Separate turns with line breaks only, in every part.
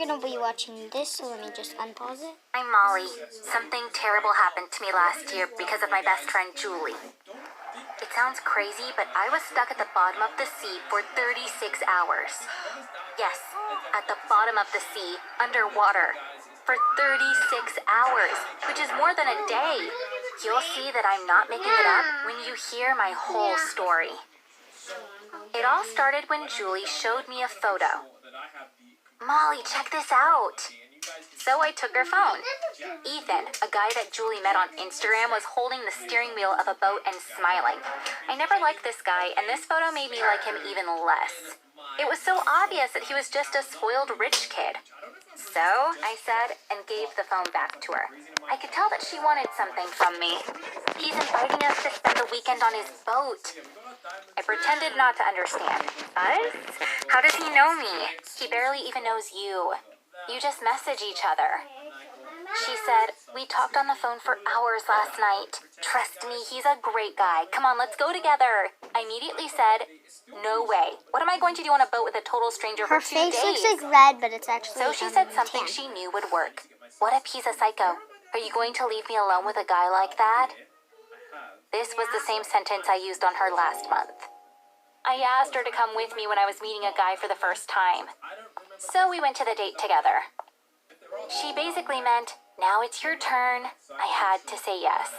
gonna be watching this, so let me just unpause it.
I'm Molly. Something terrible happened to me last year because of my best friend Julie. It sounds crazy, but I was stuck at the bottom of the sea for 36 hours. Yes, at the bottom of the sea, underwater, for 36 hours, which is more than a day. You'll see that I'm not making it up when you hear my whole story. It all started when Julie showed me a photo. Molly, check this out. So I took her phone. Ethan, a guy that Julie met on Instagram, was holding the steering wheel of a boat and smiling. I never liked this guy, and this photo made me like him even less. It was so obvious that he was just a spoiled rich kid. So, I said, and gave the phone back to her. I could tell that she wanted something from me. He's inviting us to spend the weekend on his boat. I pretended not to understand. Us? How does he know me? He barely even knows you. You just message each other. She said, we talked on the phone for hours last night. Trust me, he's a great guy. Come on, let's go together. I immediately said, no way. What am I going to do on a boat with a total stranger for 2 days?
Her face looks like red, but it's actually
So she said something she knew would work. What if he's a psycho? Are you going to leave me alone with a guy like that? This was the same sentence I used on her last month. I asked her to come with me when I was meeting a guy for the first time. So we went to the date together. She basically meant, now it's your turn. I had to say yes.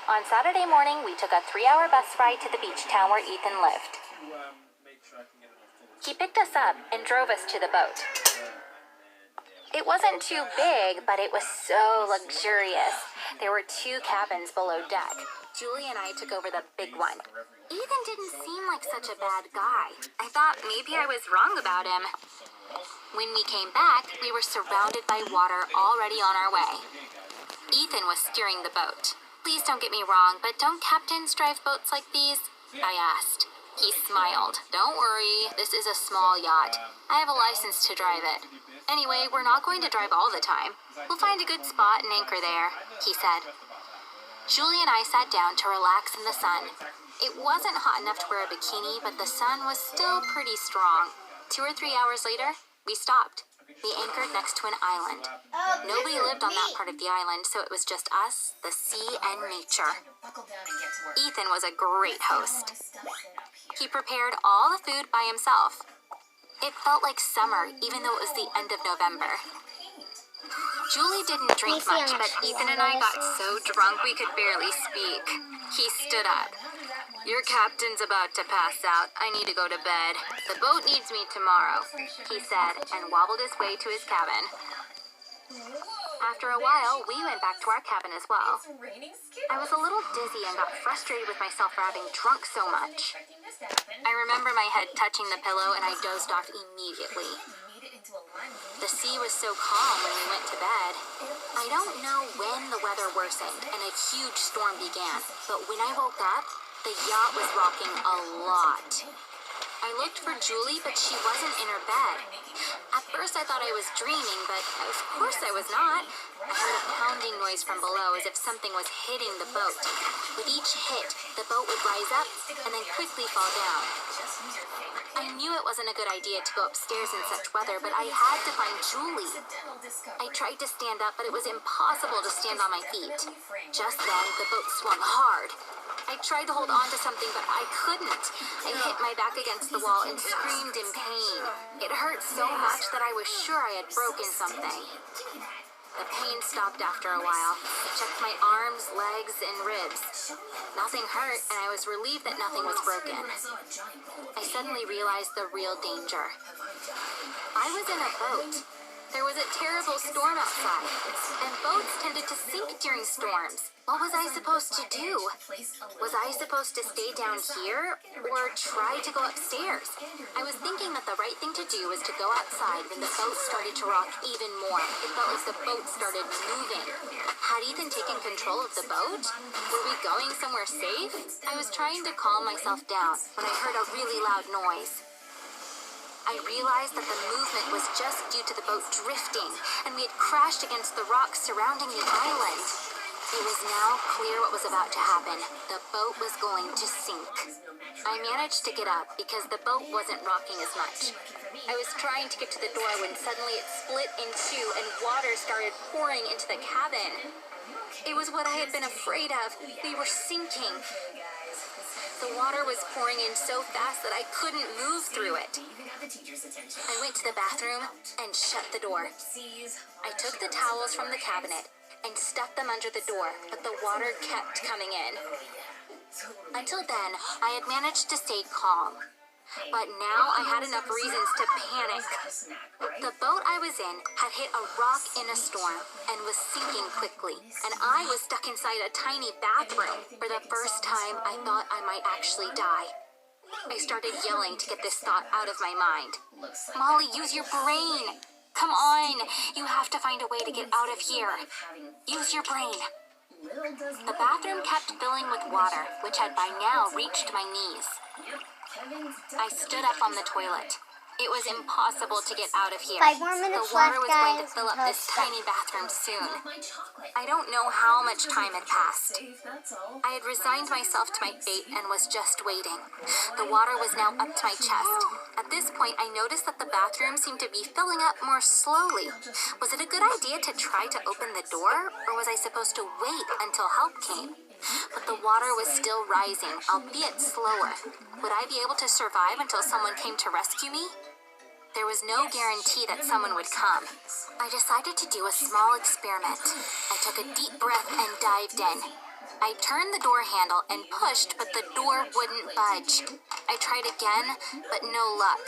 On Saturday morning, we took a 3-hour bus ride to the beach town where Ethan lived. He picked us up and drove us to the boat. It wasn't too big, but it was so luxurious. There were 2 cabins below deck. Julie and I took over the big one. Ethan didn't seem like such a bad guy. I thought maybe I was wrong about him. When we came back, we were surrounded by water already on our way. Ethan was steering the boat. Please don't get me wrong, but don't captains drive boats like these? I asked. He smiled. Don't worry, this is a small yacht. I have a license to drive it. Anyway, we're not going to drive all the time. We'll find a good spot and anchor there, he said. Julie and I sat down to relax in the sun. It wasn't hot enough to wear a bikini, but the sun was still pretty strong. 2 or 3 hours later, we stopped. We anchored next to an island. Nobody lived on that part of the island, so it was just us, the sea, and nature. Ethan was a great host. He prepared all the food by himself. It felt like summer, even though it was the end of November. Julie didn't drink much, but Ethan and I got so drunk we could barely speak. He stood up. Your captain's about to pass out. I need to go to bed. The boat needs me tomorrow, he said, and wobbled his way to his cabin. After a while, we went back to our cabin as well. I was a little dizzy and got frustrated with myself for having drunk so much. I remember my head touching the pillow and I dozed off immediately. The sea was so calm when we went to bed. I don't know when the weather worsened and a huge storm began, but when I woke up, the yacht was rocking a lot. I looked for Julie, but she wasn't in her bed. At first I thought I was dreaming, but of course I was not. I heard a pounding noise from below as if something was hitting the boat. With each hit, the boat would rise up and then quickly fall down. I knew it wasn't a good idea to go upstairs in such weather, but I had to find Julie. I tried to stand up, but it was impossible to stand on my feet. Just then, the boat swung hard. I tried to hold on to something, but I couldn't. I hit my back against the wall and screamed in pain. It hurt so much that I was sure I had broken something. The pain stopped after a while. I checked my arms, legs, and ribs. Nothing hurt, and I was relieved that nothing was broken. I suddenly realized the real danger. I was in a boat. There was a terrible storm outside, and boats tended to sink during storms. What was I supposed to do? Was I supposed to stay down here, or try to go upstairs? I was thinking that the right thing to do was to go outside when the boat started to rock even more. It felt like the boat started moving. Had Ethan taken control of the boat? Were we going somewhere safe? I was trying to calm myself down when I heard a really loud noise. I realized that the movement was just due to the boat drifting, and we had crashed against the rocks surrounding the island. It was now clear what was about to happen. The boat was going to sink. I managed to get up because the boat wasn't rocking as much. I was trying to get to the door when suddenly it split in two and water started pouring into the cabin. It was what I had been afraid of. We were sinking. The water was pouring in so fast that I couldn't move through it. I went to the bathroom and shut the door. I took the towels from the cabinet and stuffed them under the door, but the water kept coming in. Until then, I had managed to stay calm. But now I had enough reasons to panic. The boat I was in had hit a rock in a storm and was sinking quickly, and I was stuck inside a tiny bathroom. For the first time, I thought I might actually die. I started yelling to get this thought out of my mind. Molly, use your brain! Come on! You have to find a way to get out of here. Use your brain. The bathroom kept filling with water, which had by now reached my knees. I stood up on the toilet. It was impossible to get out of here.
5 more minutes
The water
left,
was going to
guys,
fill up
until
this
it's
tiny bathroom soon. I don't know how much time had passed. I had resigned myself to my fate and was just waiting. The water was now up to my chest. At this point, I noticed that the bathroom seemed to be filling up more slowly. Was it a good idea to try to open the door, or was I supposed to wait until help came? But the water was still rising, albeit slower. Would I be able to survive until someone came to rescue me? There was no guarantee that someone would come. I decided to do a small experiment. I took a deep breath and dived in. I turned the door handle and pushed, but the door wouldn't budge. I tried again, but no luck.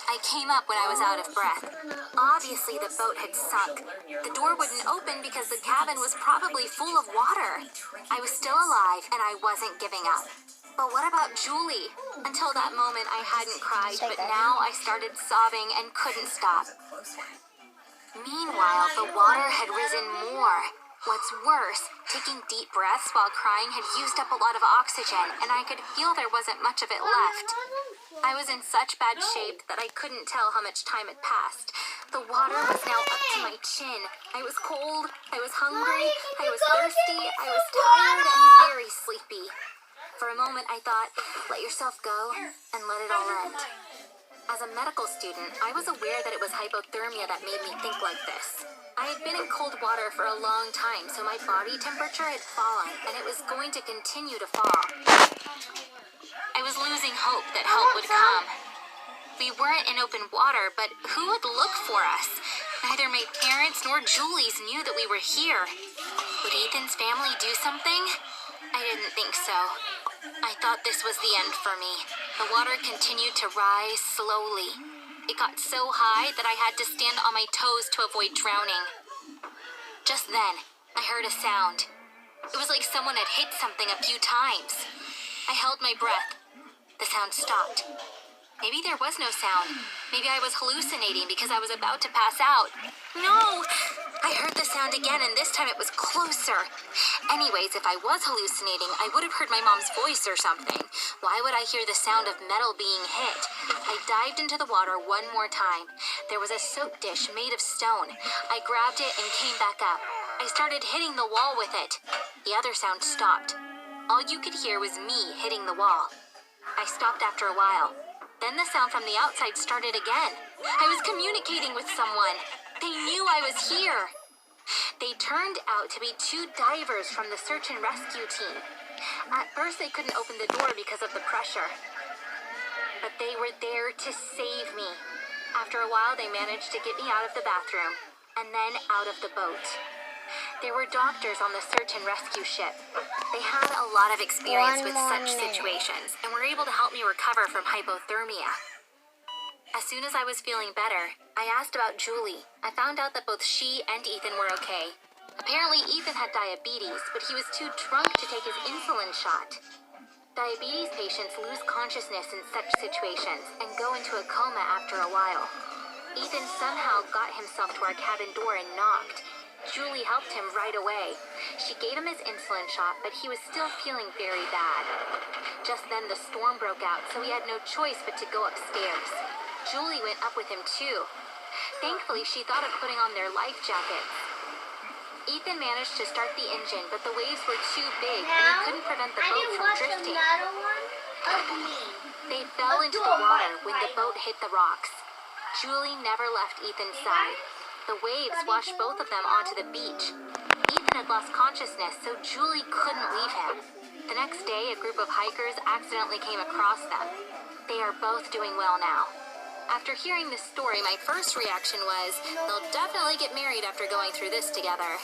I came up when I was out of breath. Obviously, the boat had sunk. The door wouldn't open because the cabin was probably full of water. I was still alive, and I wasn't giving up. But what about Julie? Until that moment, I hadn't cried, but now I started sobbing and couldn't stop. Meanwhile, the water had risen more. What's worse, taking deep breaths while crying had used up a lot of oxygen, and I could feel there wasn't much of it left. I was in such bad shape that I couldn't tell how much time had passed. The water was now up to my chin. I was cold, I was hungry, I was thirsty, I was tired and very sleepy. For a moment, I thought, let yourself go and let it all end. As a medical student, I was aware that it was hypothermia that made me think like this. I had been in cold water for a long time, so my body temperature had fallen, and it was going to continue to fall. I was losing hope that help would come. We weren't in open water, but who would look for us? Neither my parents nor Julie's knew that we were here. Would Ethan's family do something? I didn't think so. I thought this was the end for me. The water continued to rise slowly. It got so high that I had to stand on my toes to avoid drowning. Just then, I heard a sound. It was like someone had hit something a few times. I held my breath. The sound stopped. Maybe there was no sound. Maybe I was hallucinating because I was about to pass out. No! I heard the sound again, and this time it was closer. Anyways, if I was hallucinating, I would have heard my mom's voice or something. Why would I hear the sound of metal being hit? I dived into the water one more time. There was a soap dish made of stone. I grabbed it and came back up. I started hitting the wall with it. The other sound stopped. All you could hear was me hitting the wall. I stopped after a while. Then the sound from the outside started again. I was communicating with someone. They knew I was here. They turned out to be 2 divers from the search and rescue team. At first, they couldn't open the door because of the pressure. But they were there to save me. After a while, they managed to get me out of the bathroom, and then out of the boat. There were doctors on the search and rescue ship. They had a lot of experience with such situations and were able to help me recover from hypothermia. As soon as I was feeling better, I asked about Julie. I found out that both she and Ethan were okay. Apparently, Ethan had diabetes, but he was too drunk to take his insulin shot. Diabetes patients lose consciousness in such situations and go into a coma after a while. Ethan somehow got himself to our cabin door and knocked. Julie helped him right away. She gave him his insulin shot, but he was still feeling very bad. Just then, the storm broke out, so he had no choice but to go upstairs. Julie went up with him too. Thankfully, she thought of putting on their life jackets. Ethan managed to start the engine, but the waves were too big and he couldn't prevent the boat from drifting. They fell into the water when the boat hit the rocks. Julie never left Ethan's side. The waves washed both of them onto the beach. Ethan had lost consciousness, so Julie couldn't leave him. The next day, a group of hikers accidentally came across them. They are both doing well now. After hearing this story, my first reaction was, they'll definitely get married after going through this together.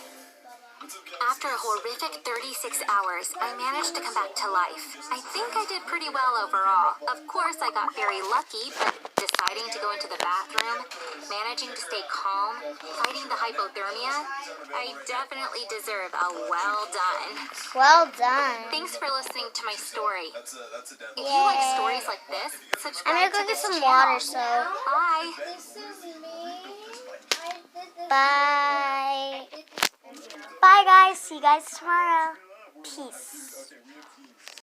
After a horrific 36 hours, I managed to come back to life. I think I did pretty well overall. Of course, I got very lucky, but deciding to go into the bathroom, managing to stay calm, fighting the hypothermia, I definitely deserve a well done.
Well done.
Thanks for listening to my story. If you
Yay.
like stories like this,
I'm
subscribe
gonna go
to
get
this
some
channel.
water, so
Bye.
bye. Bye, guys. See you guys tomorrow. Peace.